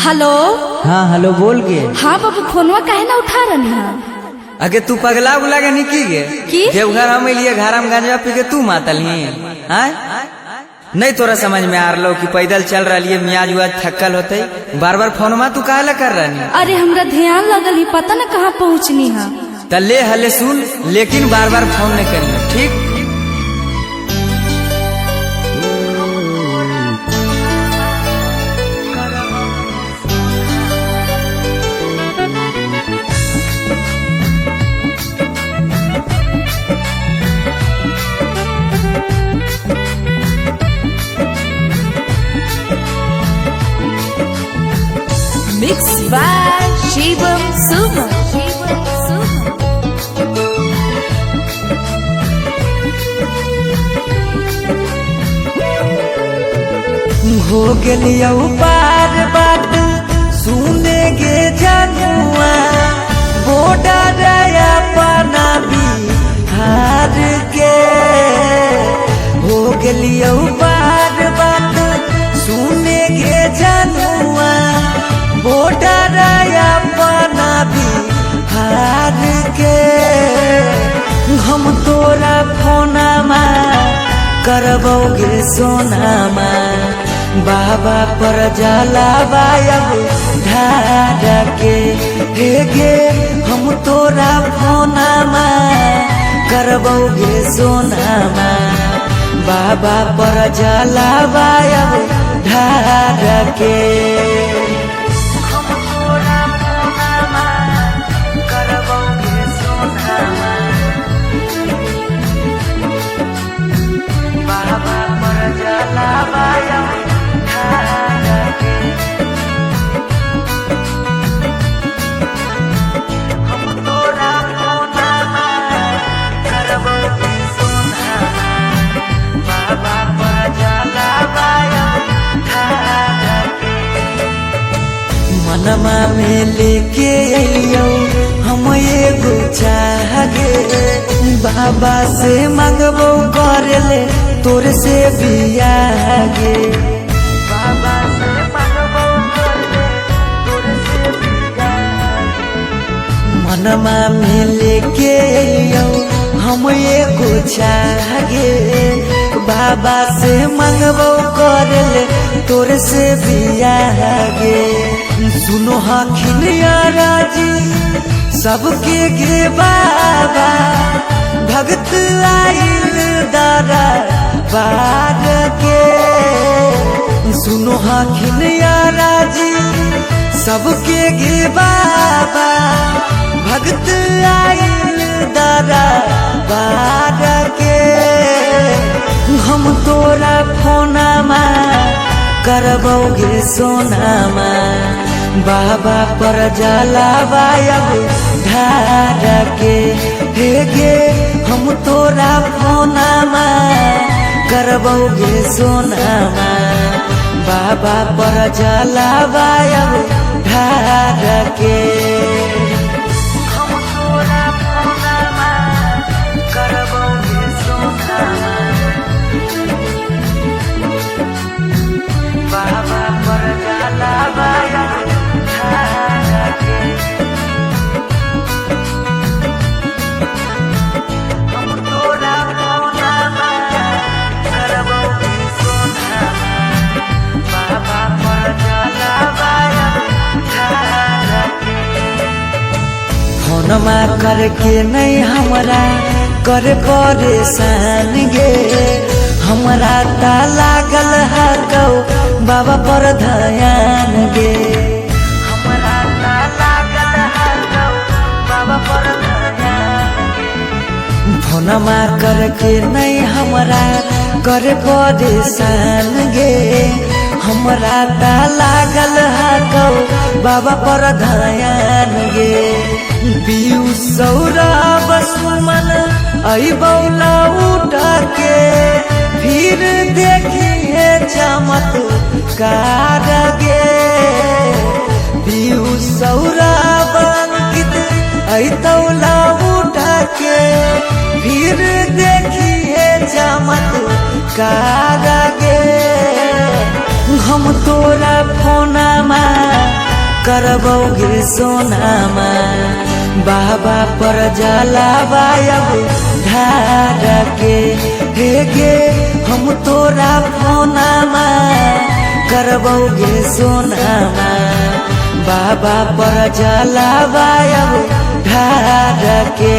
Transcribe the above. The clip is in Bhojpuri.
हेलो। हाँ हेलो बोल गे। हाँ बाबू फोनवा काहे ना उठा रही है? अगे तू पगला उगला के निकी गे की? जब घर हम लिए घर में गांजा पी के तू मातल ही हाँ नहीं तोरा समझ में आ रहा कि पैदल चल रही है मियाज उज थकल होते बार बार फोनमा तू काहे ला कर रही? अरे हमरा ध्यान लगल ही पता न कहाँ पहुँचनी है। तले हले सुन लेकिन बार बार फोन नहीं करिए ठीक। मिक्स बाय शिवम सुमन। हो गलिया पार बात सुने गे जनुआ बोडा रया पाना बिहार के हो गलिया पार बात सुने गे जनुआ बोडा रया पाना बिहार के हम तोरा फोनमा करबोगे सोनामा बाबा पर जलावायब ढार के हे गे हम तोरा फोनामा करबोगे सोनामा बाबा पर जलावायब ढार के हम तोरा फोनामा करबोगे सोनामा बाबा पर जलावायब मनमा में लेके अइयो हम एगो चाहगे बाबा से मांगबो करे ले तोरे से बियागे बाबा से मांगबो करे ले तोरे से बियागे मनमा में लेके अइयो हम एगो चाहगे बाबा से मांगबो करे ले तोरे से बियागे सुनो हखिन राजी सबके गे बाबा भगत आइल दारा बार के सुनो हखिन राजी सबके गे बाबा भगत आइल दारा बार के हम तोरा फोनमा करबोगे सोनामा बाबा पर जलावायब ढार के हे गे हम तोरा फोनामा करबोगे सोनामा बाबा पर जलावायब ढार के हम तोरा फोनामा करबोगे सोनामा बाबा पर जलावायब फोनमा करके नहीं हमरा करे परेशान गे हमरा ता लागल है कौ बाबा पर ध्यान गे हमरा ता लागल है कौ बाबा पर ध्यान गे फोनमा करके नहीं हमरा करे परेशान गे हमरा ता लागल है कौ बाबा पर ध्यान गे बियू सौरभ सुमन अइबौला उठा के फिर देखिए चमत्कार गे बियू सौरभ अंकित अइतौला उठा के फिर देखिए चमत्कार गे। फोनामा करबौगे सोनामा बाबा पर जलावायब ढार के हे गे हम तोरा फोनामा करबौगे सोनामा बाबा पर जलावायब ढार के